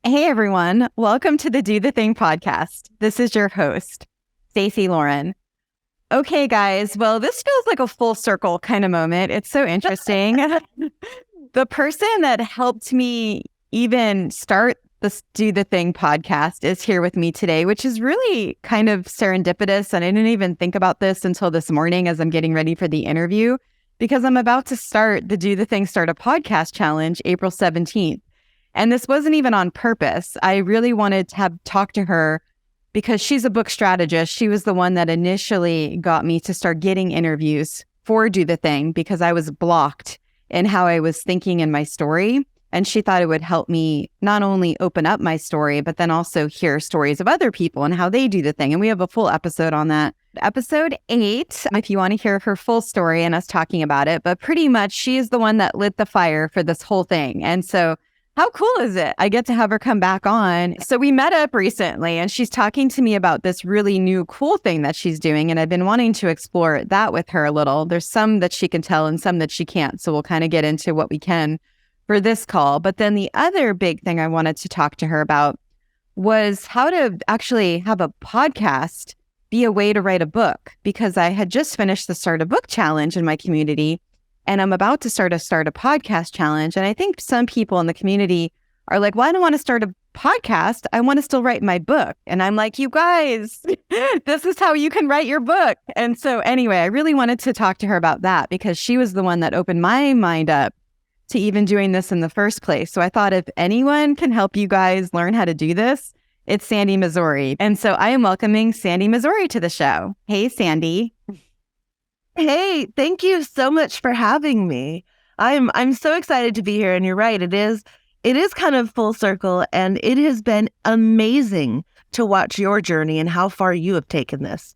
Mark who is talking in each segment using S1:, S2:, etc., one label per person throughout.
S1: Hey everyone, welcome to the Do the Thing podcast. This is your host, Stacey Lauren. Okay, guys, well, this feels like a full circle kind of moment. It's so interesting. The person that helped me even start this Do the Thing podcast is here with me today, which is really kind of serendipitous. And I didn't even think about this until this morning as I'm getting ready for the interview, because I'm about to start the Do the Thing Start a Podcast Challenge April 17th. And this wasn't even on purpose. I really wanted to have talked to her because she's a book strategist. She was the one that initially got me to start getting interviews for Do the Thing because I was blocked in how I was thinking in my story. And she thought it would help me not only open up my story, but then also hear stories of other people and how they do the thing. And we have a full episode on that. Episode 8, if you want to hear her full story and us talking about it. But pretty much she is the one that lit the fire for this whole thing. And so how cool is it? I get to have her come back on. So we met up recently and she's talking to me about this really new cool thing that she's doing. And I've been wanting to explore that with her a little. There's some that she can tell and some that she can't. So we'll kind of get into what we can for this call. But then the other big thing I wanted to talk to her about was how to actually have a podcast be a way to write a book, because I had just finished the Start a Book Challenge in my community. And I'm about to start a podcast challenge. And I think some people in the community are like, well, I don't want to start a podcast. I want to still write my book. And I'm like, you guys, this is how you can write your book. And so anyway, I really wanted to talk to her about that because she was the one that opened my mind up to even doing this in the first place. So I thought if anyone can help you guys learn how to do this, it's Sandi Masori. And so I am welcoming Sandi Masori to the show. Hey, Sandi.
S2: Hey, thank you so much for having me. I'm so excited to be here, and you're right. It is kind of full circle, and it has been amazing to watch your journey and how far you have taken this.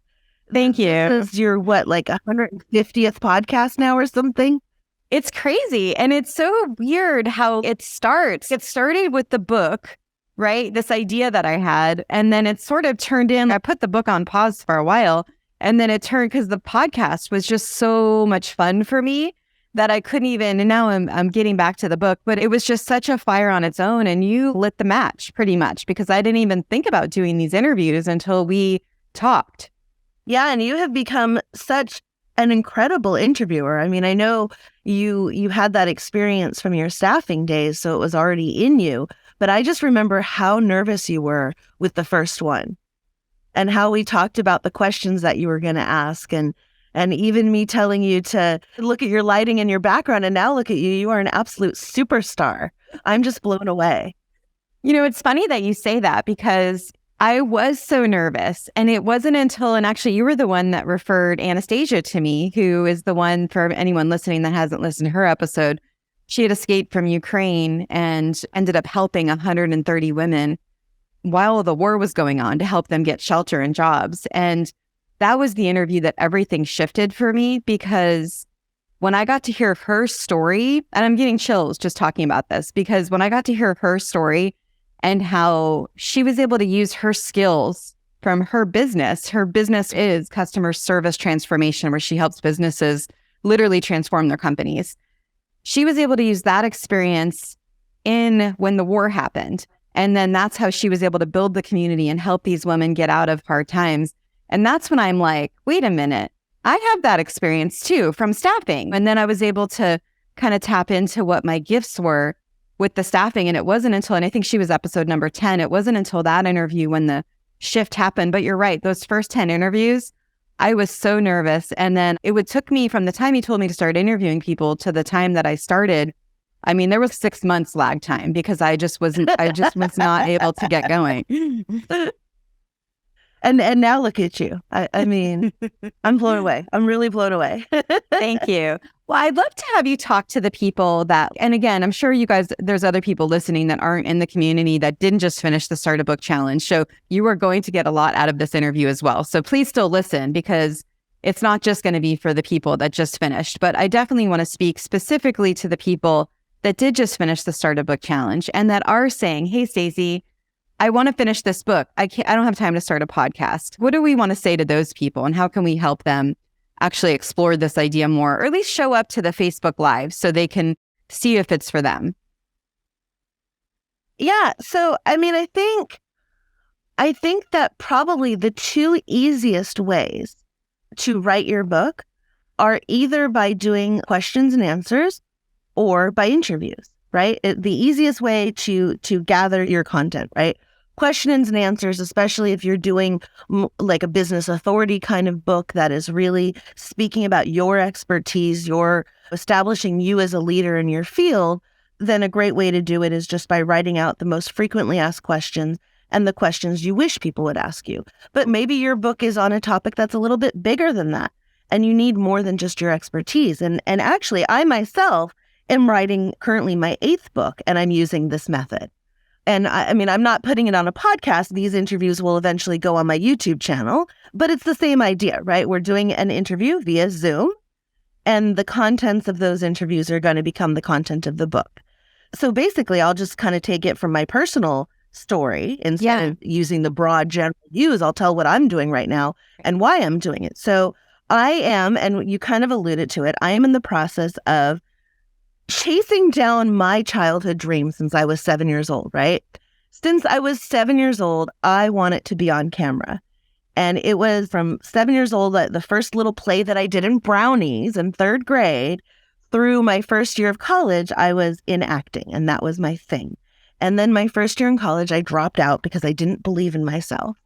S1: Thank you.
S2: This is your like 150th podcast now or something?
S1: It's crazy. And it's so weird how it starts. It started with the book, right? This idea that I had, and then it sort of turned in. I put the book on pause for a while. And then it turned because the podcast was just so much fun for me that I couldn't even, and now I'm getting back to the book, but it was just such a fire on its own. And you lit the match pretty much because I didn't even think about doing these interviews until we talked.
S2: Yeah. And you have become such an incredible interviewer. I mean, I know you had that experience from your staffing days, so it was already in you, but I just remember how nervous you were with the first one. And how we talked about the questions that you were going to ask, and even me telling you to look at your lighting and your background, and now look at you. You are an absolute superstar. I'm just blown away.
S1: You know, it's funny that you say that because I was so nervous, and it wasn't until, and actually you were the one that referred Anastasia to me, who is the one, for anyone listening that hasn't listened to her episode, she had escaped from Ukraine and ended up helping 130 women while the war was going on to help them get shelter and jobs. And that was the interview that everything shifted for me, because when I got to hear her story, and I'm getting chills just talking about this, because when I got to hear her story and how she was able to use her skills from her business is customer service transformation, where she helps businesses literally transform their companies. She was able to use that experience when the war happened. And then that's how she was able to build the community and help these women get out of hard times. And that's when I'm like, wait a minute, I have that experience too from staffing. And then I was able to kind of tap into what my gifts were with the staffing. And it wasn't until, and I think she was episode number 10, it wasn't until that interview when the shift happened. But you're right, those first 10 interviews, I was so nervous. And then took me from the time he told me to start interviewing people to the time that I started. I mean, there was 6 months lag time because I just was not able to get going.
S2: And now look at you. I mean, I'm blown away. I'm really blown away.
S1: Thank you. Well, I'd love to have you talk to the people that, and again, I'm sure you guys, there's other people listening that aren't in the community that didn't just finish the Start a Book Challenge. So you are going to get a lot out of this interview as well. So please still listen, because it's not just going to be for the people that just finished. But I definitely want to speak specifically to the people that did just finish the Start a Book Challenge and that are saying, hey, Stacey, I want to finish this book. I don't have time to start a podcast. What do we want to say to those people, and how can we help them actually explore this idea more, or at least show up to the Facebook Live so they can see if it's for them?
S2: Yeah. So, I mean, I think that probably the two easiest ways to write your book are either by doing questions and answers or by interviews, right? The easiest way to gather your content, right? Questions and answers, especially if you're doing like a business authority kind of book that is really speaking about your expertise, you're establishing you as a leader in your field, then a great way to do it is just by writing out the most frequently asked questions and the questions you wish people would ask you. But maybe your book is on a topic that's a little bit bigger than that, and you need more than just your expertise. And actually, I myself am writing currently my 8th book, and I'm using this method. And I mean, I'm not putting it on a podcast. These interviews will eventually go on my YouTube channel, but it's the same idea, right? We're doing an interview via Zoom, and the contents of those interviews are going to become the content of the book. So basically, I'll just kind of take it from my personal story instead of using the broad general views. I'll tell what I'm doing right now and why I'm doing it. So I am, and you kind of alluded to it, I am in the process of chasing down my childhood dream since I was 7 years old, right? Since I was 7 years old, I wanted to be on camera. And it was from 7 years old, the first little play that I did in Brownies in 3rd grade, through my first year of college, I was in acting, and that was my thing. And then my first year in college, I dropped out because I didn't believe in myself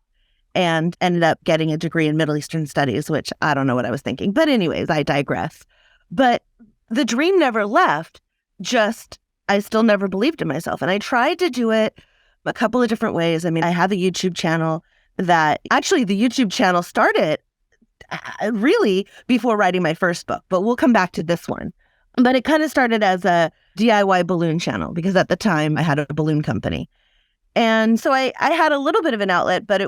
S2: and ended up getting a degree in Middle Eastern Studies, which I don't know what I was thinking. But anyways, I digress. But the dream never left, just I still never believed in myself. And I tried to do it a couple of different ways. I mean, I have a YouTube channel that actually the YouTube channel started really before writing my first book, but we'll come back to this one. But it kind of started as a DIY balloon channel because at the time I had a balloon company. And so I had a little bit of an outlet, but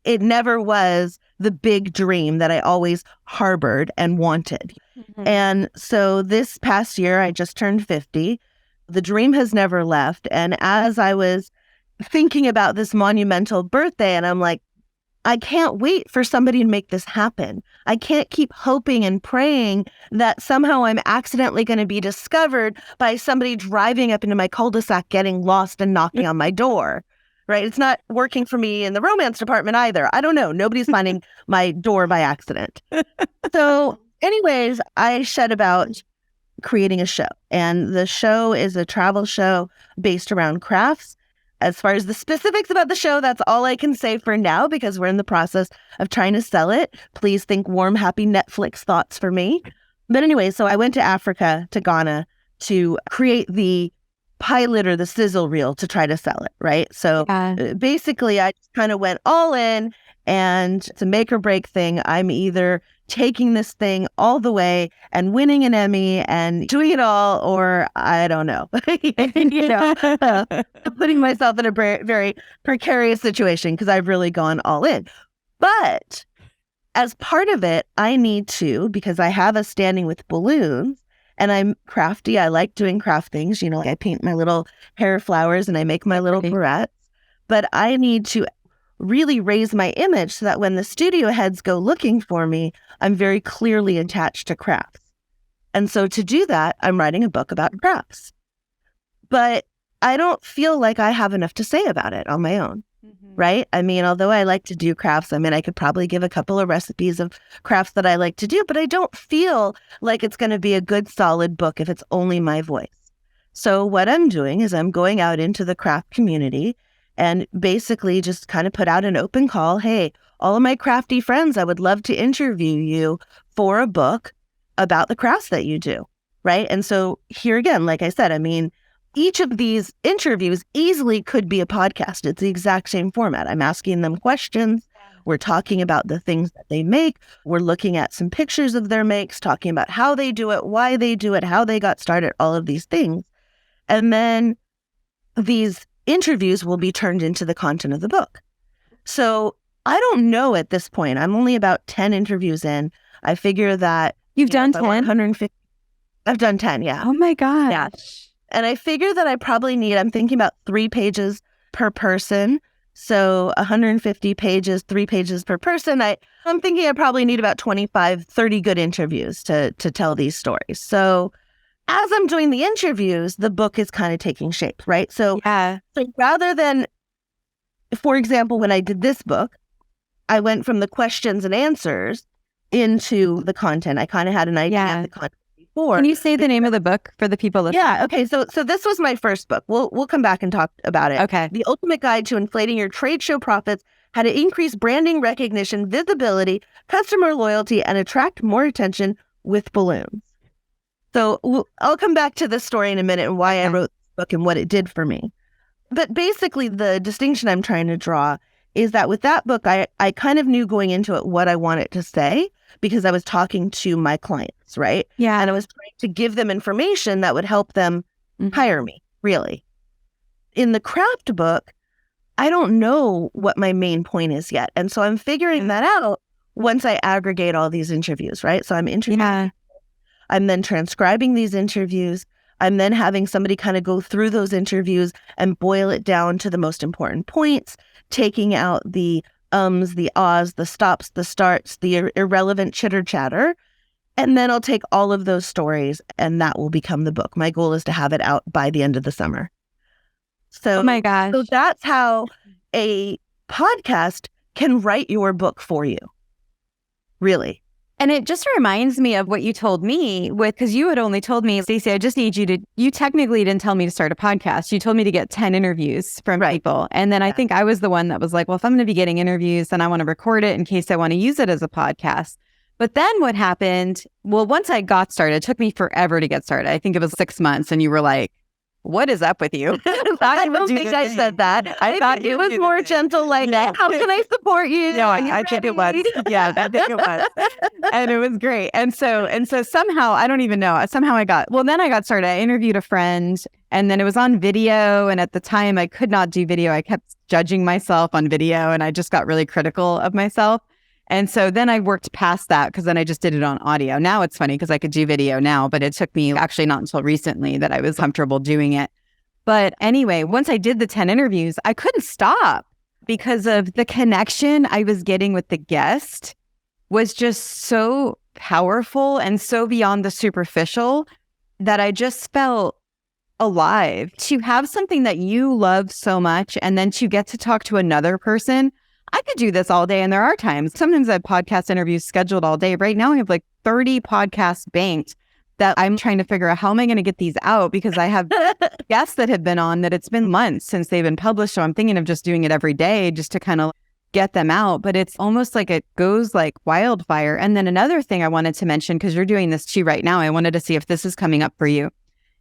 S2: it never was the big dream that I always harbored and wanted. Mm-hmm. And so this past year, I just turned 50. The dream has never left. And as I was thinking about this monumental birthday, and I'm like, I can't wait for somebody to make this happen. I can't keep hoping and praying that somehow I'm accidentally going to be discovered by somebody driving up into my cul-de-sac, getting lost and knocking on my door, right? It's not working for me in the romance department either. I don't know. Nobody's finding my door by accident. So anyways, I set about creating a show. And the show is a travel show based around crafts. As far as the specifics about the show, that's all I can say for now because we're in the process of trying to sell it. Please think warm, happy Netflix thoughts for me. But anyway, so I went to Africa, to Ghana, to create the pilot or the sizzle reel to try to sell it, right? So basically, I just kind of went all in, and it's a make or break thing. I'm either taking this thing all the way and winning an Emmy and doing it all, or I don't know, putting myself in a very precarious situation because I've really gone all in. But as part of it, I need to, because I have a standing with balloons and I'm crafty. I like doing craft things, like I paint my little hair flowers and I make my little barrettes, but I need to really raise my image so that when the studio heads go looking for me, I'm very clearly attached to crafts. And so to do that, I'm writing a book about crafts. But I don't feel like I have enough to say about it on my own, right? I mean, although I like to do crafts, I could probably give a couple of recipes of crafts that I like to do, but I don't feel like it's going to be a good, solid book if it's only my voice. So what I'm doing is I'm going out into the craft community and basically just kind of put out an open call. Hey, all of my crafty friends, I would love to interview you for a book about the crafts that you do, right? And so here again, like I said, each of these interviews easily could be a podcast. It's the exact same format. I'm asking them questions. We're talking about the things that they make. We're looking at some pictures of their makes, talking about how they do it, why they do it, how they got started, all of these things. And then these interviews will be turned into the content of the book. So I don't know at this point. I'm only about 10 interviews in. I figure that
S1: You've done 10?
S2: 150. I've done 10, yeah.
S1: Oh my gosh.
S2: Yeah. And I figure that I probably need, I'm thinking about 3 pages per person. So 150 pages, 3 pages per person. I'm thinking I probably need about 25, 30 good interviews to tell these stories. So as I'm doing the interviews, the book is kind of taking shape, right? So rather than, for example, when I did this book, I went from the questions and answers into the content. I kind of had an idea of the content before.
S1: Can you say the name of the book for the people listening?
S2: Yeah. Okay. So this was my first book. We'll come back and talk about it.
S1: Okay.
S2: The Ultimate Guide to Inflating Your Trade Show Profits: How to Increase Branding Recognition, Visibility, Customer Loyalty, and Attract More Attention with Balloons. So I'll come back to this story in a minute and why I wrote this book and what it did for me. But basically, the distinction I'm trying to draw is that with that book, I kind of knew going into it what I wanted to say because I was talking to my clients, right?
S1: Yeah.
S2: And I was trying to give them information that would help them hire me, really. In the craft book, I don't know what my main point is yet. And so I'm figuring that out once I aggregate all these interviews, right? So I'm interviewing. I'm then transcribing these interviews. I'm then having somebody kind of go through those interviews and boil it down to the most important points, taking out the ums, the ahs, the stops, the starts, the irrelevant chitter chatter. And then I'll take all of those stories and that will become the book. My goal is to have it out by the end of the summer. So,
S1: oh my gosh.
S2: So that's how a podcast can write your book for you. Really.
S1: And it just reminds me of what you told me because you had only told me, Stacey, I just need you technically didn't tell me to start a podcast. You told me to get 10 interviews from people. And then I think I was the one that was like, well, if I'm going to be getting interviews, then I want to record it in case I want to use it as a podcast. But then what happened? Well, once I got started, it took me forever to get started. I think it was 6 months. And you were like, what is up with you?
S2: I don't think I said that. I thought it was more gentle, like, how can I support you?
S1: No, I think it was. Yeah, I think it was. And it was great. And so somehow, I don't even know, somehow I got started. I interviewed a friend and then it was on video. And at the time I could not do video. I kept judging myself on video and I just got really critical of myself. And so then I worked past that because then I just did it on audio. Now it's funny because I could do video now, but it took me actually not until recently that I was comfortable doing it. But anyway, once I did the 10 interviews, I couldn't stop because of the connection I was getting with the guest was just so powerful and so beyond the superficial that I just felt alive. To have something that you love so much and then to get to talk to another person. I could do this all day. And there are times, sometimes I have podcast interviews scheduled all day. Right now I have like 30 podcasts banked that I'm trying to figure out how am I going to get these out because I have guests that have been on that it's been months since they've been published. So I'm thinking of just doing it every day just to kind of get them out. But it's almost like it goes like wildfire. And then another thing I wanted to mention, because you're doing this too right now, I wanted to see if this is coming up for you,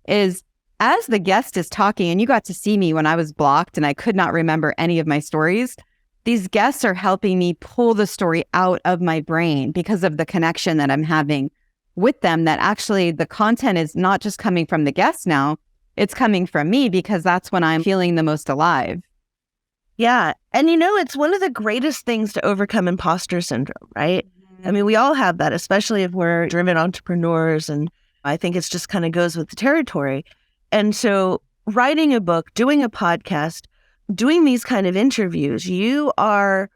S1: is as the guest is talking, and you got to see me when I was blocked and I could not remember any of my stories, these guests are helping me pull the story out of my brain because of the connection that I'm having with them, that actually the content is not just coming from the guests now, it's coming from me because that's when I'm feeling the most alive.
S2: Yeah. And it's one of the greatest things to overcome imposter syndrome, right? I mean, we all have that, especially if we're driven entrepreneurs. And I think it's just kind of goes with the territory. And so writing a book, doing a podcast, doing these kind of interviews, you are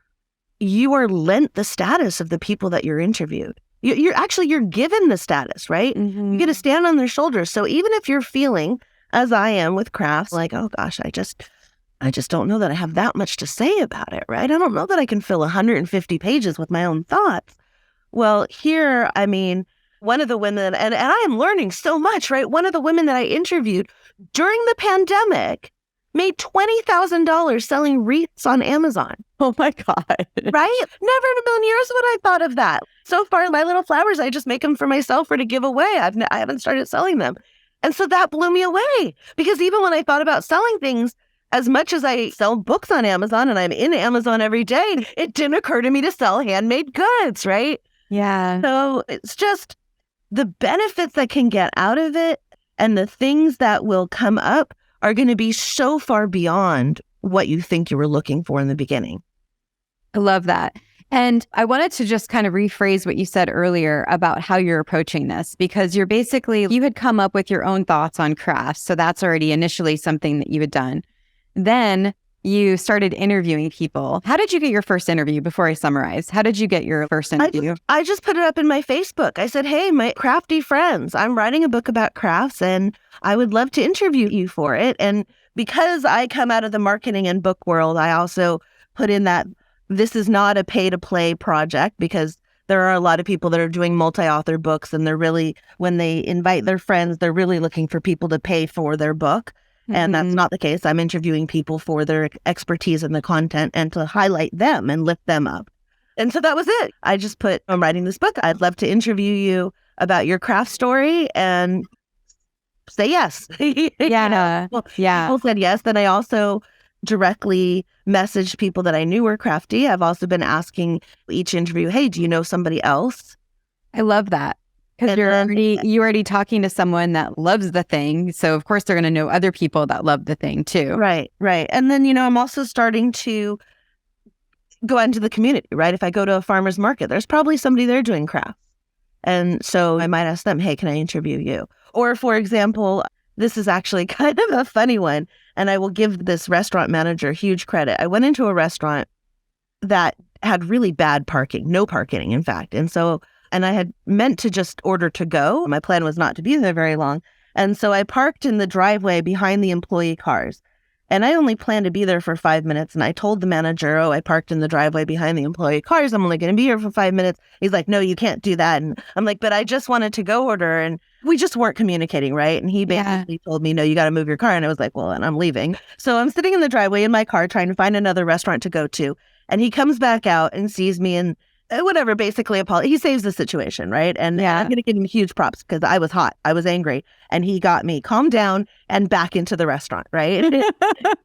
S2: lent the status of the people that you're interviewed. You're given the status, right? Mm-hmm. You get to stand on their shoulders. So even if you're feeling, as I am with crafts, like, oh gosh, I just don't know that I have that much to say about it, right? I don't know that I can fill 150 pages with my own thoughts. Well, here, I mean, one of the women, and I am learning so much, right? One of the women that I interviewed during the pandemic made $20,000 selling wreaths on Amazon.
S1: Oh my God.
S2: Right? Never in a million years would I thought of that. So far, my little flowers, I just make them for myself or to give away. I haven't started selling them. And so that blew me away because even when I thought about selling things, as much as I sell books on Amazon and I'm in Amazon every day, it didn't occur to me to sell handmade goods, right?
S1: Yeah.
S2: So it's just the benefits that can get out of it and the things that will come up are going to be so far beyond what you think you were looking for in the beginning.
S1: I love that. And I wanted to just kind of rephrase what you said earlier about how you're approaching this, because you had come up with your own thoughts on crafts. So that's already initially something that you had done. Then you started interviewing people. How did you get your first interview before I summarize? How did you get your first interview?
S2: I just put it up in my Facebook. I said, hey, my crafty friends, I'm writing a book about crafts and I would love to interview you for it. And because I come out of the marketing and book world, I also put in that this is not a pay-to-play project, because there are a lot of people that are doing multi-author books and they're really, when they invite their friends, they're really looking for people to pay for their book. And that's not the case. I'm interviewing people for their expertise in the content and to highlight them and lift them up. And so that was it. I just put, I'm writing this book. I'd love to interview you about your craft story, and say yes.
S1: Yeah.
S2: Well,
S1: Yeah.
S2: people said yes. Then I also directly messaged people that I knew were crafty. I've also been asking each interview, hey, do you know somebody else?
S1: I love that. Because you're already talking to someone that loves the thing. So of course they're going to know other people that love the thing too.
S2: Right. And then, I'm also starting to go out into the community, right? If I go to a farmer's market, there's probably somebody there doing crafts. And so I might ask them, hey, can I interview you? Or for example, this is actually kind of a funny one, and I will give this restaurant manager huge credit. I went into a restaurant that had really bad parking, no parking, in fact. And I had meant to just order to go. My plan was not to be there very long. And so I parked in the driveway behind the employee cars. And I only planned to be there for 5 minutes. And I told the manager, I parked in the driveway behind the employee cars. I'm only going to be here for 5 minutes. He's like, no, you can't do that. And I'm like, but I just wanted to go order. And we just weren't communicating, right? And he basically told me, no, you got to move your car. And I was like, well, and I'm leaving. So I'm sitting in the driveway in my car trying to find another restaurant to go to. And he comes back out and sees me and whatever, basically he saves the situation, right? And I'm going to give him huge props because I was hot. I was angry. And he got me calmed down and back into the restaurant, right?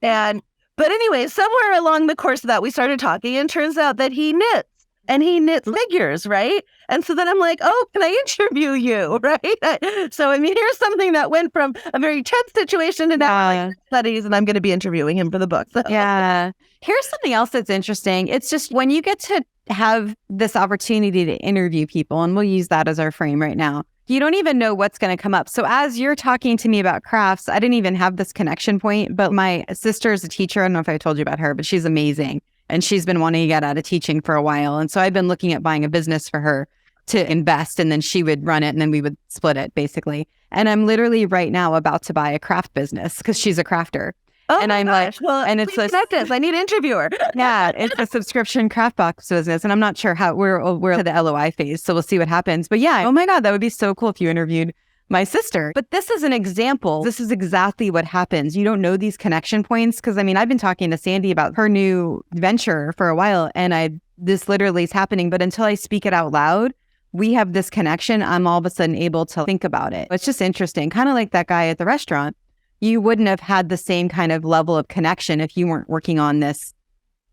S2: But anyway, somewhere along the course of that, we started talking, and turns out that he knits. And he knits figures, right? And so then I'm like, oh, can I interview you, right? So, here's something that went from a very tense situation to now studies, and I'm going to be interviewing him for the book. So.
S1: Yeah. Here's something else that's interesting. It's just when you get to have this opportunity to interview people, and we'll use that as our frame right now, you don't even know what's going to come up. So as you're talking to me about crafts, I didn't even have this connection point, but my sister is a teacher. I don't know if I told you about her, but she's amazing. And she's been wanting to get out of teaching for a while. And so I've been looking at buying a business for her to invest, and then she would run it and then we would split it basically. And I'm literally right now about to buy a craft business because she's a crafter.
S2: Oh,
S1: and I'm
S2: gosh.
S1: like, well, and it's
S2: I need an interviewer.
S1: Yeah, it's a subscription craft box business. And I'm not sure how we're at the LOI phase. So we'll see what happens. But yeah, oh my God, that would be so cool if you interviewed my sister. But this is an example. This is exactly what happens. You don't know these connection points. Because I've been talking to Sandi about her new venture for a while, and this literally is happening. But until I speak it out loud, we have this connection. I'm all of a sudden able to think about it. It's just interesting. Kind of like that guy at the restaurant. You wouldn't have had the same kind of level of connection if you weren't working on this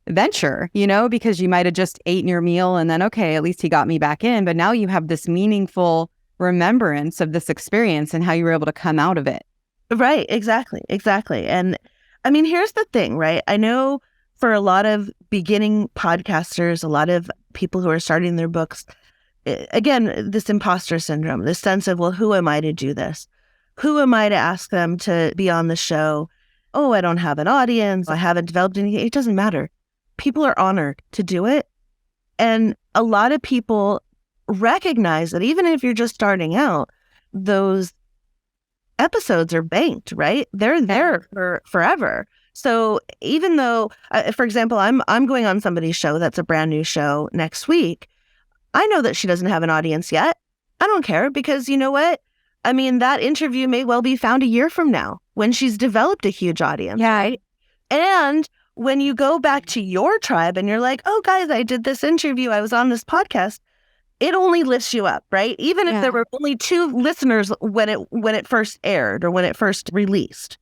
S1: venture, because you might have just eaten your meal and then, okay, at least he got me back in. But now you have this meaningful remembrance of this experience and how you were able to come out of it.
S2: Right. Exactly. And here's the thing, right? I know for a lot of beginning podcasters, a lot of people who are starting their books, again, this imposter syndrome, this sense of, well, who am I to do this? Who am I to ask them to be on the show? Oh, I don't have an audience. I haven't developed anything. It doesn't matter. People are honored to do it. And a lot of people recognize that even if you're just starting out, those episodes are banked, right? They're there for forever. So even though, for example, I'm going on somebody's show that's a brand new show next week, I know that she doesn't have an audience yet. I don't care, because you know what? That interview may well be found a year from now when she's developed a huge audience.
S1: Yeah.
S2: Right? And when you go back to your tribe and you're like, oh, guys, I did this interview, I was on this podcast, it only lifts you up, right? Even if there were only 2 listeners when it first aired or when it first released.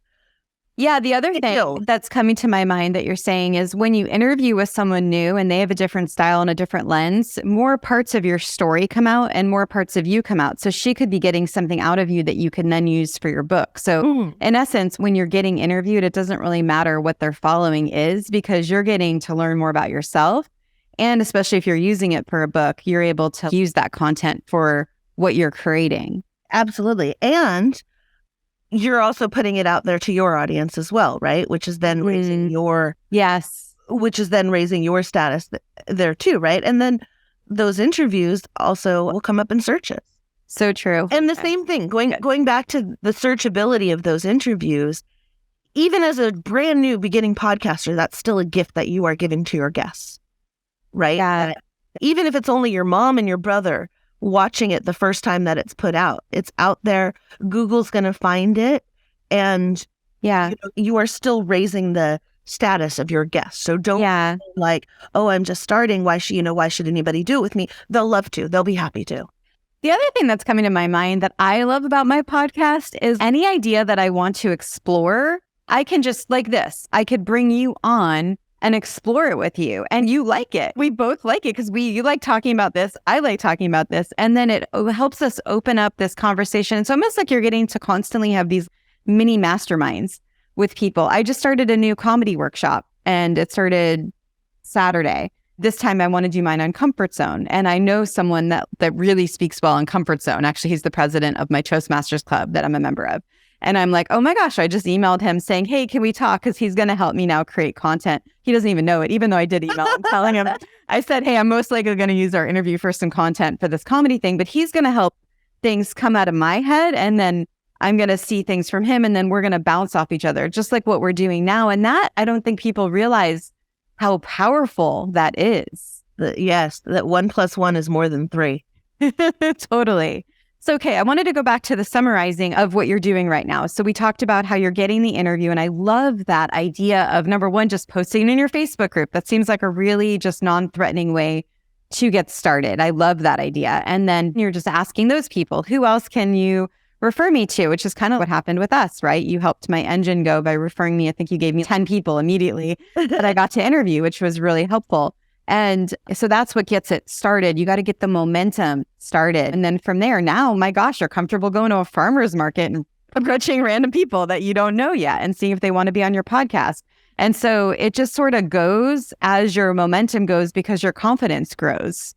S1: Yeah, the other thing that's coming to my mind that you're saying is when you interview with someone new and they have a different style and a different lens, more parts of your story come out and more parts of you come out. So she could be getting something out of you that you can then use for your book. So in essence, when you're getting interviewed, it doesn't really matter what their following is, because you're getting to learn more about yourself. And especially if you're using it for a book, you're able to use that content for what you're creating.
S2: Absolutely. And you're also putting it out there to your audience as well, right? Which is then raising your status there too, right? And then those interviews also will come up in searches.
S1: So true.
S2: And the same thing, going back to the searchability of those interviews, even as a brand new beginning podcaster, that's still a gift that you are giving to your guests, right?
S1: Yeah.
S2: Even if it's only your mom and your brother watching it the first time that it's put out, it's out there. Google's going to find it. And you are still raising the status of your guests. So don't like, oh, I'm just starting. Why should anybody do it with me? They'll love to. They'll be happy to.
S1: The other thing that's coming to my mind that I love about my podcast is any idea that I want to explore, I can just like this. I could bring you on and explore it with you. And you like it. We both like it because you like talking about this. I like talking about this. And then it helps us open up this conversation. It's almost like you're getting to constantly have these mini masterminds with people. I just started a new comedy workshop and it started Saturday. This time I want to do mine on comfort zone. And I know someone that really speaks well on comfort zone. Actually, he's the president of my Toastmasters club that I'm a member of. And I'm like, oh my gosh, I just emailed him saying, hey, can we talk? Because he's going to help me now create content. He doesn't even know it, even though I did email him telling him. I said, hey, I'm most likely going to use our interview for some content for this comedy thing, but he's going to help things come out of my head. And then I'm going to see things from him. And then we're going to bounce off each other, just like what we're doing now. And that, I don't think people realize how powerful that is.
S2: Yes, that 1 + 1 is more than 3.
S1: Totally. So, okay, I wanted to go back to the summarizing of what you're doing right now. So we talked about how you're getting the interview, and I love that idea of, number one, just posting in your Facebook group. That seems like a really just non-threatening way to get started. I love that idea. And then you're just asking those people, who else can you refer me to? Which is kind of what happened with us, right? You helped my engine go by referring me. I think you gave me 10 people immediately that I got to interview, which was really helpful. And so that's what gets it started. You got to get the momentum started. And then from there, now, my gosh, you're comfortable going to a farmer's market and approaching random people that you don't know yet and seeing if they want to be on your podcast. And so it just sort of goes as your momentum goes because your confidence grows.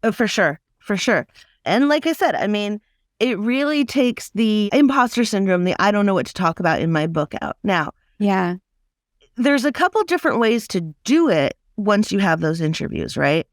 S2: Oh, for sure. For sure. And like I said, I mean, it really takes the imposter syndrome, the I don't know what to talk about in my book out. Now, there's a couple different ways to do it once you have those interviews, right?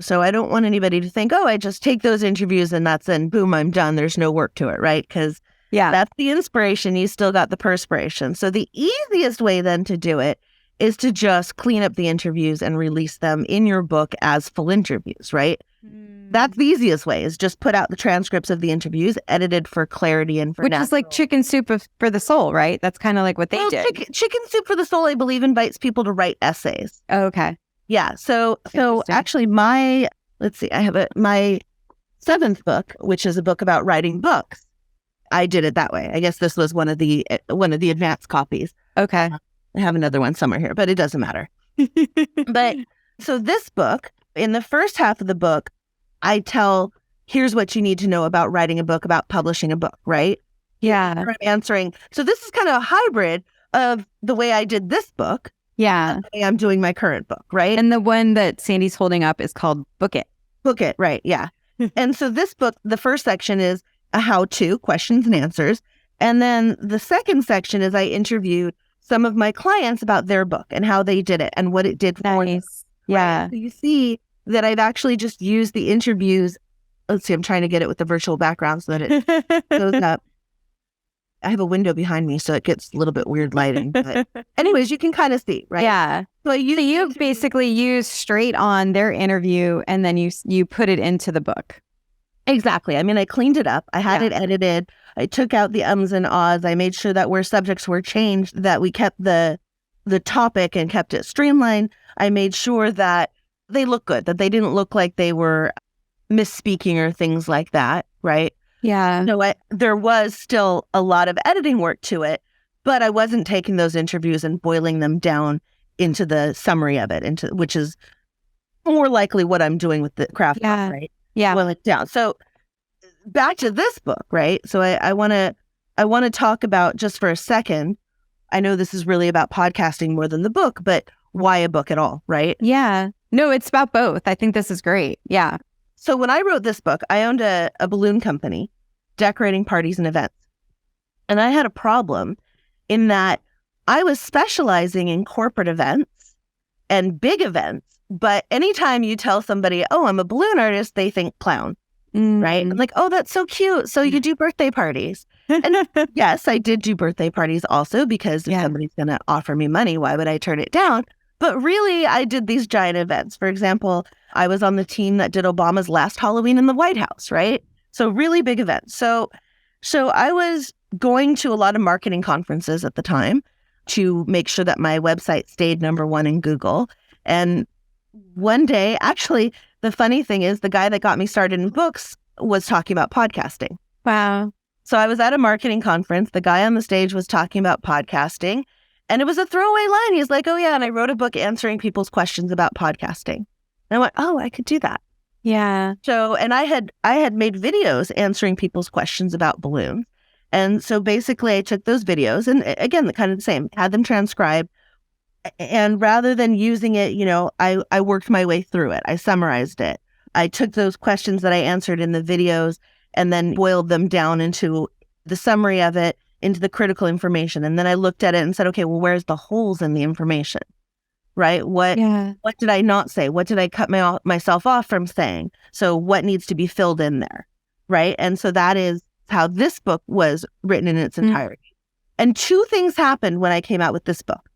S2: So I don't want anybody to think, oh, I just take those interviews and that's and boom, I'm done. There's no work to it, right? Because that's the inspiration. You still got the perspiration. So the easiest way then to do it is to just clean up the interviews and release them in your book as full interviews, right? That's the easiest way, is just put out the transcripts of the interviews, edited for clarity and for
S1: Which is like chicken soup for the soul, right? That's kind of like what they did.
S2: Chicken Soup for the Soul, I believe, invites people to write essays.
S1: Oh, okay.
S2: Yeah. So actually I have my 7th book, which is a book about writing books. I did it that way. I guess this was one of the advanced copies.
S1: Okay.
S2: I have another one somewhere here, but it doesn't matter. But so this book, in the first half of the book, I tell, here's what you need to know about writing a book, about publishing a book, right?
S1: Yeah.
S2: I'm answering. So this is kind of a hybrid of the way I did this book.
S1: Yeah.
S2: And the way I'm doing my current book, right?
S1: And the one that Sandy's holding up is called Book It.
S2: Book It, right. Yeah. And so this book, the first section is a how-to, questions and answers. And then the second section is I interviewed some of my clients about their book and how they did it and what it did for them.
S1: Yeah.
S2: Right? So you see that I've actually just used the interviews. Let's see, I'm trying to get it with the virtual background so that it goes up. I have a window behind me, so it gets a little bit weird lighting. But anyways, you can kind of see, right?
S1: Yeah.
S2: So
S1: you basically use straight on their interview and then you put it into the book.
S2: Exactly. I mean, I cleaned it up. I had it edited. I took out the ums and ahs. I made sure that where subjects were changed, that we kept the topic and kept it streamlined. I made sure that they look good, that they didn't look like they were misspeaking or things like that, right?
S1: Yeah.
S2: So there was still a lot of editing work to it, but I wasn't taking those interviews and boiling them down into the summary of it, which is more likely what I'm doing with the craft book, right?
S1: Yeah.
S2: Boil it down. So back to this book, right? So I want to talk about, just for a second, I know this is really about podcasting more than the book, but why a book at all, right?
S1: Yeah. No, it's about both. I think this is great. Yeah.
S2: So when I wrote this book, I owned a balloon company decorating parties and events. And I had a problem in that I was specializing in corporate events and big events. But anytime you tell somebody, oh, I'm a balloon artist, they think clown, right? I'm like, oh, that's so cute. So you do birthday parties. And yes, I did do birthday parties also, because if somebody's going to offer me money, why would I turn it down? But really, I did these giant events. For example, I was on the team that did Obama's last Halloween in the White House, right? So really big events. So I was going to a lot of marketing conferences at the time to make sure that my website stayed number one in Google. And one day, actually, the funny thing is the guy that got me started in books was talking about podcasting.
S1: Wow.
S2: So I was at a marketing conference. The guy on the stage was talking about podcasting, and it was a throwaway line. He's like, oh yeah, and I wrote a book answering people's questions about podcasting. And I went, oh, I could do that.
S1: Yeah.
S2: So, and I had made videos answering people's questions about balloons. And so basically I took those videos and again, kind of the same, had them transcribed. And rather than using it, I worked my way through it. I summarized it. I took those questions that I answered in the videos and then boiled them down into the summary of it, into the critical information. And then I looked at it and said, okay, well, where's the holes in the information? Right? What did I not say? What did I cut myself off from saying? So what needs to be filled in there? Right? And so that is how this book was written in its entirety. And two things happened when I came out with this book.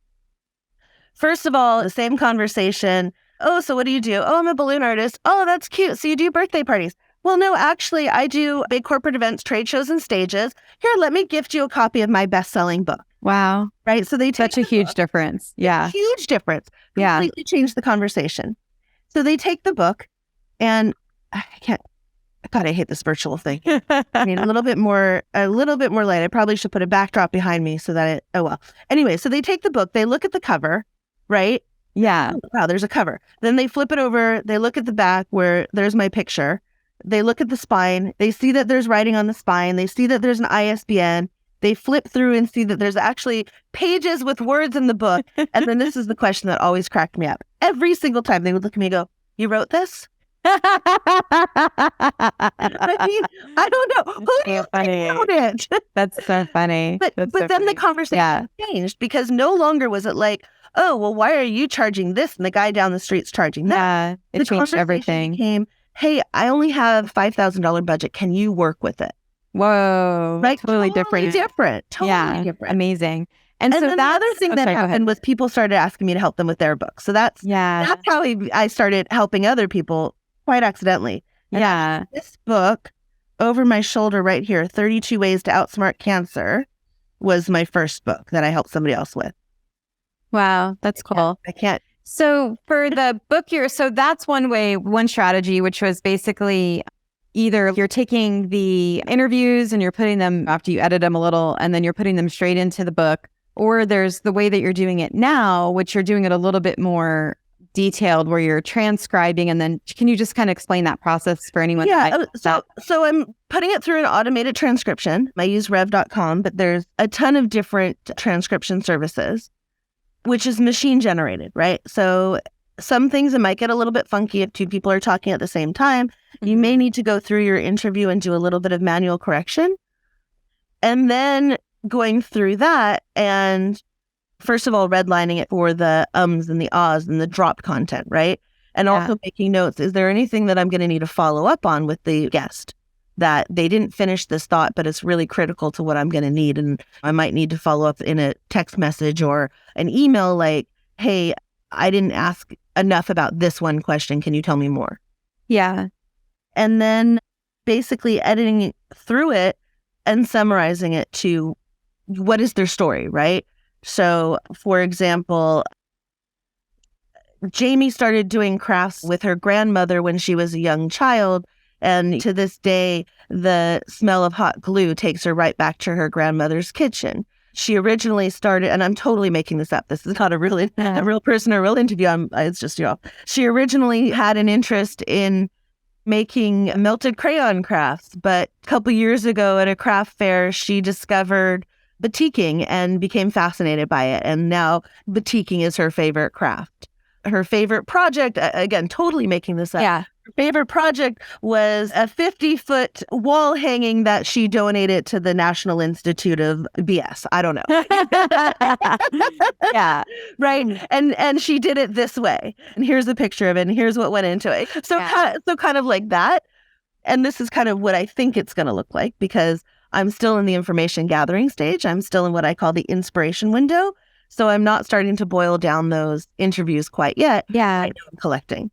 S2: First of all, the same conversation. Oh, so what do you do? Oh, I'm a balloon artist. Oh, that's cute. So you do birthday parties. Well, no, actually, I do big corporate events, trade shows, and stages. Here, let me gift you a copy of my best-selling book.
S1: Wow.
S2: Right? So they take
S1: such a huge difference. Yeah.
S2: Huge difference. Completely changed the conversation. So they take the book and God, I hate this virtual thing. I mean, a little bit more light. I probably should put a backdrop behind me so that oh well. Anyway, so they take the book, they look at the cover, right?
S1: Yeah.
S2: Oh, wow, there's a cover. Then they flip it over, they look at the back where there's my picture. They look at the spine, they see that there's writing on the spine, they see that there's an ISBN. They flip through and see that there's actually pages with words in the book. And then this is the question that always cracked me up. Every single time they would look at me and go, you wrote this? I mean, I don't know. Who do you think wrote it?
S1: That's so funny.
S2: But
S1: so
S2: then
S1: funny.
S2: the conversation changed because no longer was it like, oh, well, why are you charging this and the guy down the street's charging that?
S1: Yeah, it changed everything.
S2: Became, hey, I only have $5,000 budget. Can you work with it?
S1: Whoa.
S2: Right?
S1: Totally different.
S2: Totally different.
S1: Amazing. And so
S2: then the other thing that happened was people started asking me to help them with their books. So that's how I started helping other people quite accidentally. And this book over my shoulder right here, 32 Ways to Outsmart Cancer, was my first book that I helped somebody else with.
S1: Wow. That's cool.
S2: I can't.
S1: So for the book so that's one strategy, which was basically either you're taking the interviews and you're putting them after you edit them a little, and then you're putting them straight into the book, or there's the way that you're doing it now, which you're doing it a little bit more detailed where you're transcribing. And then can you just kind of explain that process for anyone?
S2: So I'm putting it through an automated transcription. I use rev.com, but there's a ton of different transcription services, which is machine generated, right? So some things it might get a little bit funky if two people are talking at the same time. You may need to go through your interview and do a little bit of manual correction. And then going through that and first of all, redlining it for the ums and the ahs and the dropped content, right? And also making notes. Is there anything that I'm going to need to follow up on with the guest that they didn't finish this thought, but it's really critical to what I'm going to need? And I might need to follow up in a text message or an email like, hey, I didn't ask enough about this one question. Can you tell me more?
S1: Yeah.
S2: And then basically editing through it and summarizing it to what is their story, right? So, for example, Jamie started doing crafts with her grandmother when she was a young child. And to this day, the smell of hot glue takes her right back to her grandmother's kitchen. She originally started, and I'm totally making this up. This is not a real person or a real interview. It's just, she originally had an interest in making melted crayon crafts. But a couple years ago at a craft fair, she discovered batiking and became fascinated by it. And now batiking is her favorite craft. Her favorite project, again, totally making this up. Her favorite project was a 50-foot wall hanging that she donated to the National Institute of BS. I don't know.
S1: Yeah.
S2: Right. And she did it this way. And here's a picture of it. And here's what went into it. So, kind of like that. And this is kind of what I think it's going to look like, because I'm still in the information gathering stage. I'm still in what I call the inspiration window. So I'm not starting to boil down those interviews quite yet.
S1: Yeah.
S2: I know I'm collecting.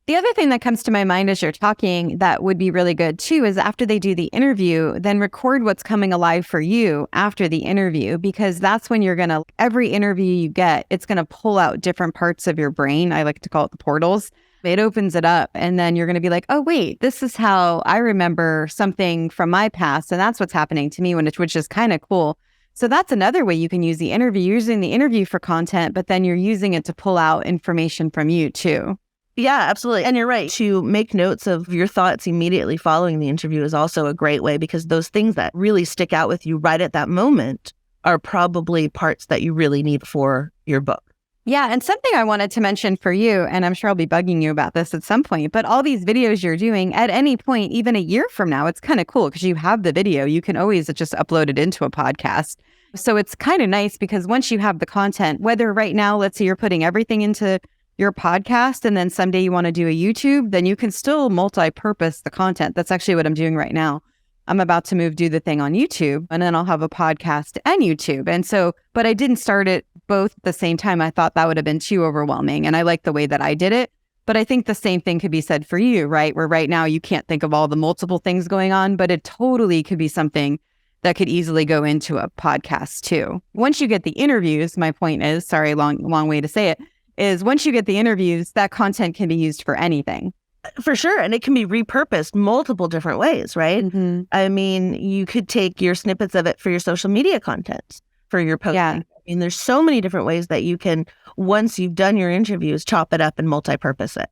S1: The other thing that comes to my mind as you're talking that would be really good too is after they do the interview, then record what's coming alive for you after the interview, because that's when you're going to, every interview you get, it's going to pull out different parts of your brain. I like to call it the portals. It opens it up, and then you're going to be like, oh, wait, this is how I remember something from my past. And that's what's happening to me, which is kind of cool. So that's another way you can use the interview. You're using the interview for content, but then you're using it to pull out information from you too.
S2: Yeah, absolutely. And you're right. To make notes of your thoughts immediately following the interview is also a great way, because those things that really stick out with you right at that moment are probably parts that you really need for your book.
S1: Yeah. And something I wanted to mention for you, and I'm sure I'll be bugging you about this at some point, but all these videos you're doing at any point, even a year from now, it's kind of cool because you have the video. You can always just upload it into a podcast. So it's kind of nice because once you have the content, whether right now, let's say you're putting everything into your podcast and then someday you want to do a YouTube, then you can still multi-purpose the content. That's actually what I'm doing right now. I'm about to do the thing on YouTube, and then I'll have a podcast and YouTube. And so, but I didn't start it both at the same time. I thought that would have been too overwhelming, and I like the way that I did it. But I think the same thing could be said for you, right? Where right now you can't think of all the multiple things going on, but it totally could be something that could easily go into a podcast too. Once you get the interviews, my point is, sorry, long way to say it, is once you get the interviews, that content can be used for anything.
S2: For sure. And it can be repurposed multiple different ways, right?
S1: Mm-hmm.
S2: I mean, you could take your snippets of it for your social media content, for your posting.
S1: Yeah.
S2: I mean, there's so many different ways that you can, once you've done your interviews, chop it up and multi-purpose it.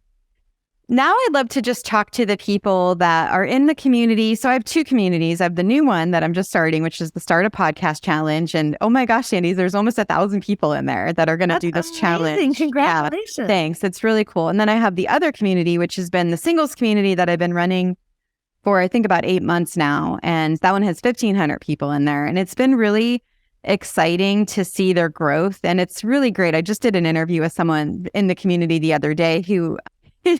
S1: Now I'd love to just talk to the people that are in the community. So I have two communities. I have the new one that I'm just starting, which is the Start a Podcast Challenge. And oh my gosh, Sandi, there's almost 1,000 people in there that are going to do this challenge.
S2: Congratulations.
S1: Yeah, thanks. It's really cool. And then I have the other community, which has been the singles community that I've been running for, I think, about 8 months now. And that one has 1,500 people in there. And it's been really exciting to see their growth. And it's really great. I just did an interview with someone in the community the other day who...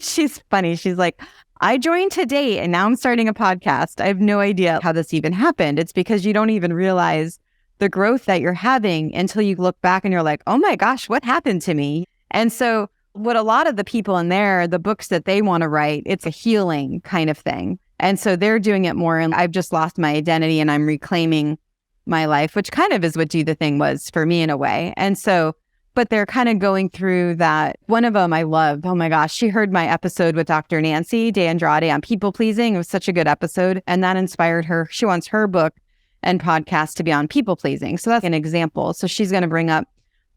S1: She's funny. She's like, I joined today and now I'm starting a podcast. I have no idea how this even happened. It's because you don't even realize the growth that you're having until you look back and you're like, oh my gosh, what happened to me? And so what a lot of the people in there, the books that they want to write, it's a healing kind of thing. And so they're doing it more. And I've just lost my identity and I'm reclaiming my life, which kind of is what Do the Thing was for me in a way. And so but they're kind of going through that. One of them I love. Oh my gosh, she heard my episode with Dr. Nancy De Andrade on people pleasing. It was such a good episode. And that inspired her. She wants her book and podcast to be on people pleasing. So that's an example. So she's going to bring up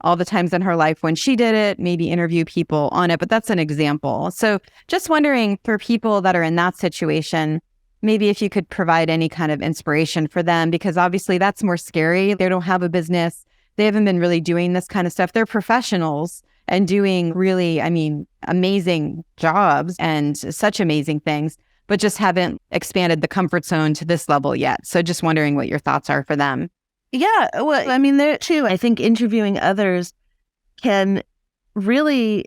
S1: all the times in her life when she did it, maybe interview people on it. But that's an example. So just wondering for people that are in that situation, maybe if you could provide any kind of inspiration for them, because obviously that's more scary. They don't have a business. They haven't been really doing this kind of stuff. They're professionals and doing really, amazing jobs and such amazing things, but just haven't expanded the comfort zone to this level yet. So just wondering what your thoughts are for them.
S2: Yeah. Well, there too, I think interviewing others can really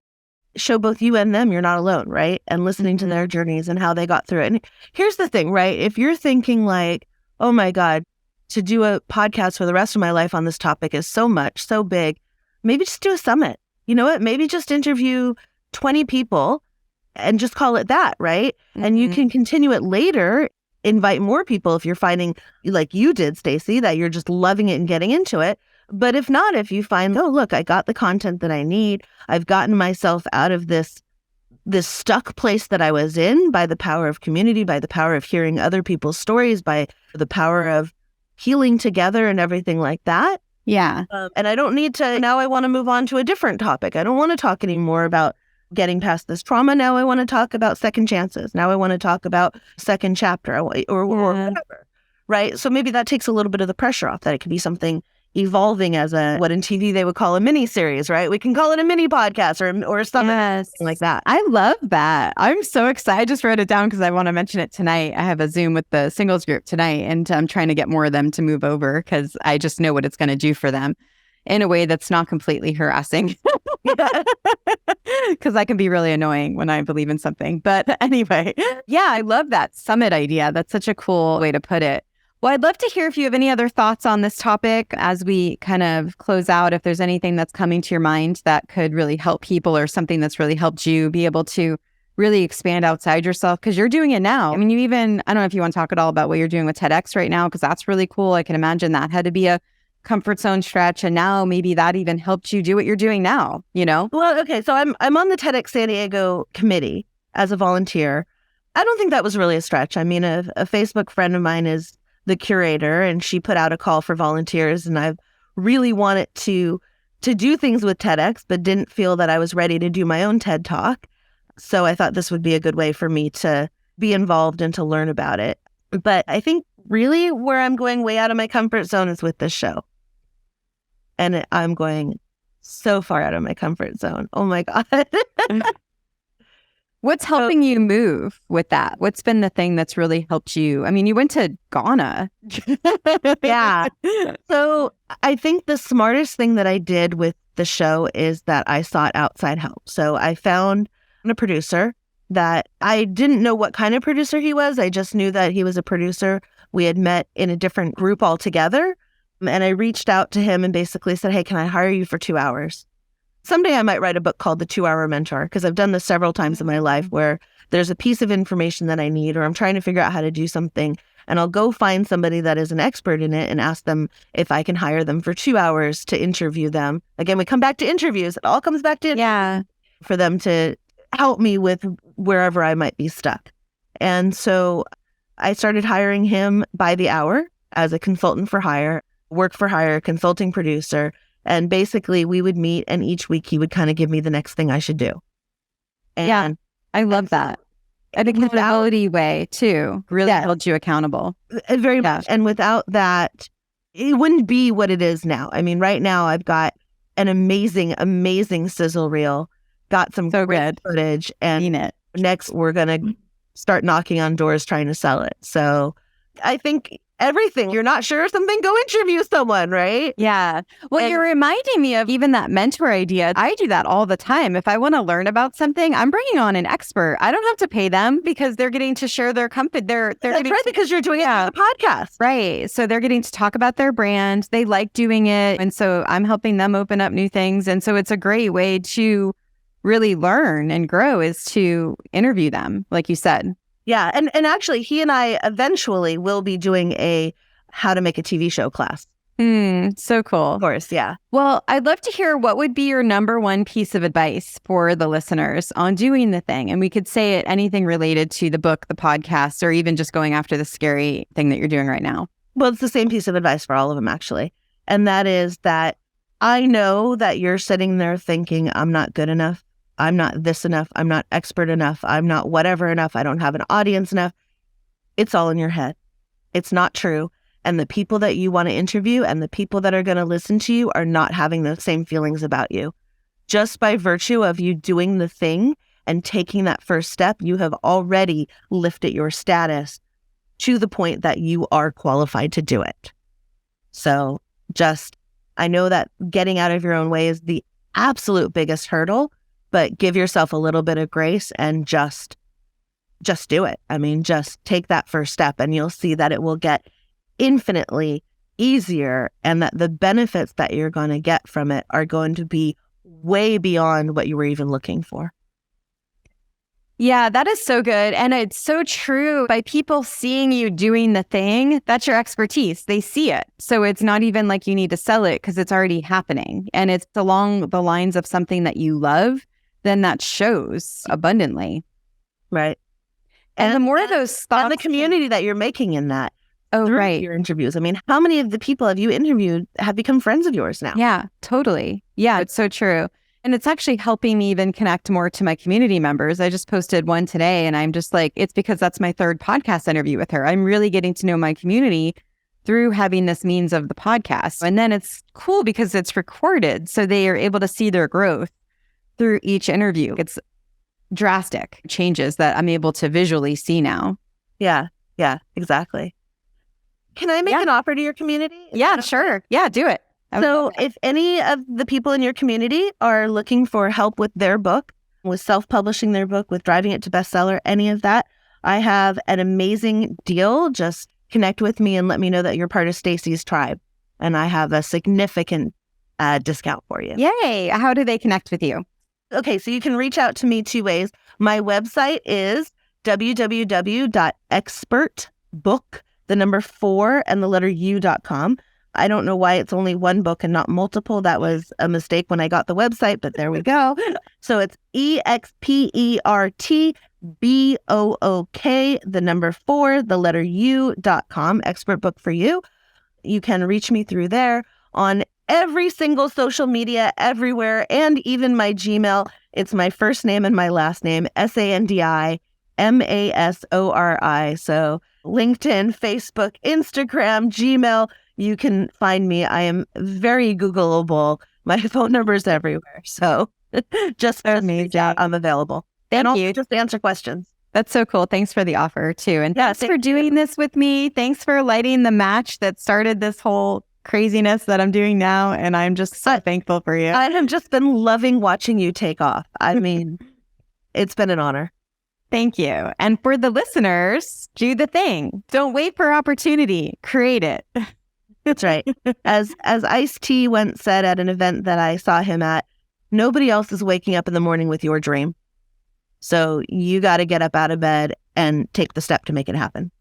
S2: show both you and them you're not alone, right? And listening to their journeys and how they got through it. And here's the thing, right? If you're thinking like, oh my God, to do a podcast for the rest of my life on this topic is so much, so big, maybe just do a summit. You know what? Maybe just interview 20 people and just call it that, right? Mm-hmm. And you can continue it later, invite more people if you're finding, like you did, Stacey, that you're just loving it and getting into it. But if not, if you find, oh, look, I got the content that I need, I've gotten myself out of this stuck place that I was in by the power of community, by the power of hearing other people's stories, by the power of healing together and everything like that.
S1: Yeah.
S2: And I don't need to, now I want to move on to a different topic. I don't want to talk anymore about getting past this trauma. Now I want to talk about second chances. Now I want to talk about second chapter or whatever. Right. So maybe that takes a little bit of the pressure off, that it could be something evolving as what in TV they would call a mini series, right? We can call it a mini podcast or something like that.
S1: I love that. I'm so excited. I just wrote it down because I want to mention it tonight. I have a Zoom with the singles group tonight, and I'm trying to get more of them to move over because I just know what it's going to do for them in a way that's not completely harassing. Because I can be really annoying when I believe in something. But anyway, yeah, I love that summit idea. That's such a cool way to put it. Well, I'd love to hear if you have any other thoughts on this topic as we kind of close out, if there's anything that's coming to your mind that could really help people or something that's really helped you be able to really expand outside yourself, because you're doing it now. I mean, I don't know if you want to talk at all about what you're doing with TEDx right now, because that's really cool. I can imagine that had to be a comfort zone stretch, and now maybe that even helped you do what you're doing now, you know?
S2: Well, okay, so I'm on the TEDx San Diego committee as a volunteer. I don't think that was really a stretch. I mean, a Facebook friend of mine is the curator, and she put out a call for volunteers, and I've really wanted to do things with TEDx, but didn't feel that I was ready to do my own TED Talk. So I thought this would be a good way for me to be involved and to learn about it. But I think really where I'm going way out of my comfort zone is with this show. And I'm going so far out of my comfort zone. Oh my God.
S1: What's helping you move with that? What's been the thing that's really helped you? I mean, you went to Ghana.
S2: Yeah. So I think the smartest thing that I did with the show is that I sought outside help. So I found a producer that I didn't know what kind of producer he was. I just knew that he was a producer. We had met in a different group altogether. And I reached out to him and basically said, hey, can I hire you for 2 hours? Someday I might write a book called The 2-Hour Mentor, because I've done this several times in my life where there's a piece of information that I need, or I'm trying to figure out how to do something, and I'll go find somebody that is an expert in it and ask them if I can hire them for 2 hours to interview them. Again, we come back to interviews. It all comes back to for them to help me with wherever I might be stuck. And so I started hiring him by the hour as a consultant for hire, work for hire, consulting producer. And basically we would meet, and each week he would kind of give me the next thing I should do. And
S1: I love that. An accountability way too, really held you accountable.
S2: Very much. And without that, it wouldn't be what it is now. I mean, right now I've got an amazing, amazing sizzle reel, got some great footage, and next we're going to start knocking on doors trying to sell it. So I think everything. You're not sure of something, go interview someone, right?
S1: Yeah. Well, you're reminding me of even that mentor idea. I do that all the time. If I want to learn about something, I'm bringing on an expert. I don't have to pay them because they're getting to share their company. That's
S2: right, because you're doing it on the podcast.
S1: Right. So they're getting to talk about their brand. They like doing it. And so I'm helping them open up new things. And so it's a great way to really learn and grow, is to interview them, like you said.
S2: Yeah. And actually, he and I eventually will be doing a how to make a TV show class.
S1: So cool.
S2: Of course. Yeah.
S1: Well, I'd love to hear what would be your number one piece of advice for the listeners on doing the thing. And we could say it anything related to the book, the podcast, or even just going after the scary thing that you're doing right now.
S2: Well, it's the same piece of advice for all of them, actually. And that is that I know that you're sitting there thinking, I'm not good enough. I'm not this enough. I'm not expert enough. I'm not whatever enough. I don't have an audience enough. It's all in your head. It's not true. And the people that you want to interview and the people that are going to listen to you are not having the same feelings about you. Just by virtue of you doing the thing and taking that first step, you have already lifted your status to the point that you are qualified to do it. So I know that getting out of your own way is the absolute biggest hurdle, but give yourself a little bit of grace and just do it. I mean, just take that first step and you'll see that it will get infinitely easier, and that the benefits that you're going to get from it are going to be way beyond what you were even looking for.
S1: Yeah, that is so good. And it's so true. By people seeing you doing the thing, that's your expertise. They see it. So it's not even like you need to sell it because it's already happening. And it's along the lines of something that you love, then that shows abundantly.
S2: Right.
S1: And the more of those thoughts.
S2: And the community that you're making in that.
S1: Oh, right.
S2: Your interviews. I mean, how many of the people have you interviewed have become friends of yours now?
S1: Yeah, totally. Yeah, it's so true. And it's actually helping me even connect more to my community members. I just posted one today and I'm just like, it's because that's my third podcast interview with her. I'm really getting to know my community through having this means of the podcast. And then it's cool because it's recorded. So they are able to see their growth through each interview. It's drastic changes that I'm able to visually see now.
S2: Yeah, exactly. Can I make an offer to your community?
S1: Yeah, sure. Yeah, do it.
S2: So if any of the people in your community are looking for help with their book, with self-publishing their book, with driving it to bestseller, any of that, I have an amazing deal. Just connect with me and let me know that you're part of Stacy's tribe. And I have a significant discount for you.
S1: Yay. How do they connect with you?
S2: Okay, so you can reach out to me 2 ways. My website is www.expertbook4u.com. I don't know why it's only one book and not multiple. That was a mistake when I got the website, but there we go. So it's expertbook4u.com, Expert Book for You. You can reach me through there on every single social media, everywhere, and even my Gmail. It's my first name and my last name, Sandi Masori. So LinkedIn, Facebook, Instagram, Gmail, you can find me. I am very Googleable. My phone number is everywhere. So just reach out. I'm available.
S1: Thank you.
S2: Just answer questions.
S1: That's so cool. Thanks for the offer too. And thanks for doing this with me. Thanks for lighting the match that started this whole craziness that I'm doing now. And I'm just so thankful for you.
S2: I have just been loving watching you take off. I mean, it's been an honor.
S1: Thank you. And for the listeners, do the thing. Don't wait for opportunity. Create it.
S2: That's right. As Ice-T once said at an event that I saw him at, nobody else is waking up in the morning with your dream. So you got to get up out of bed and take the step to make it happen.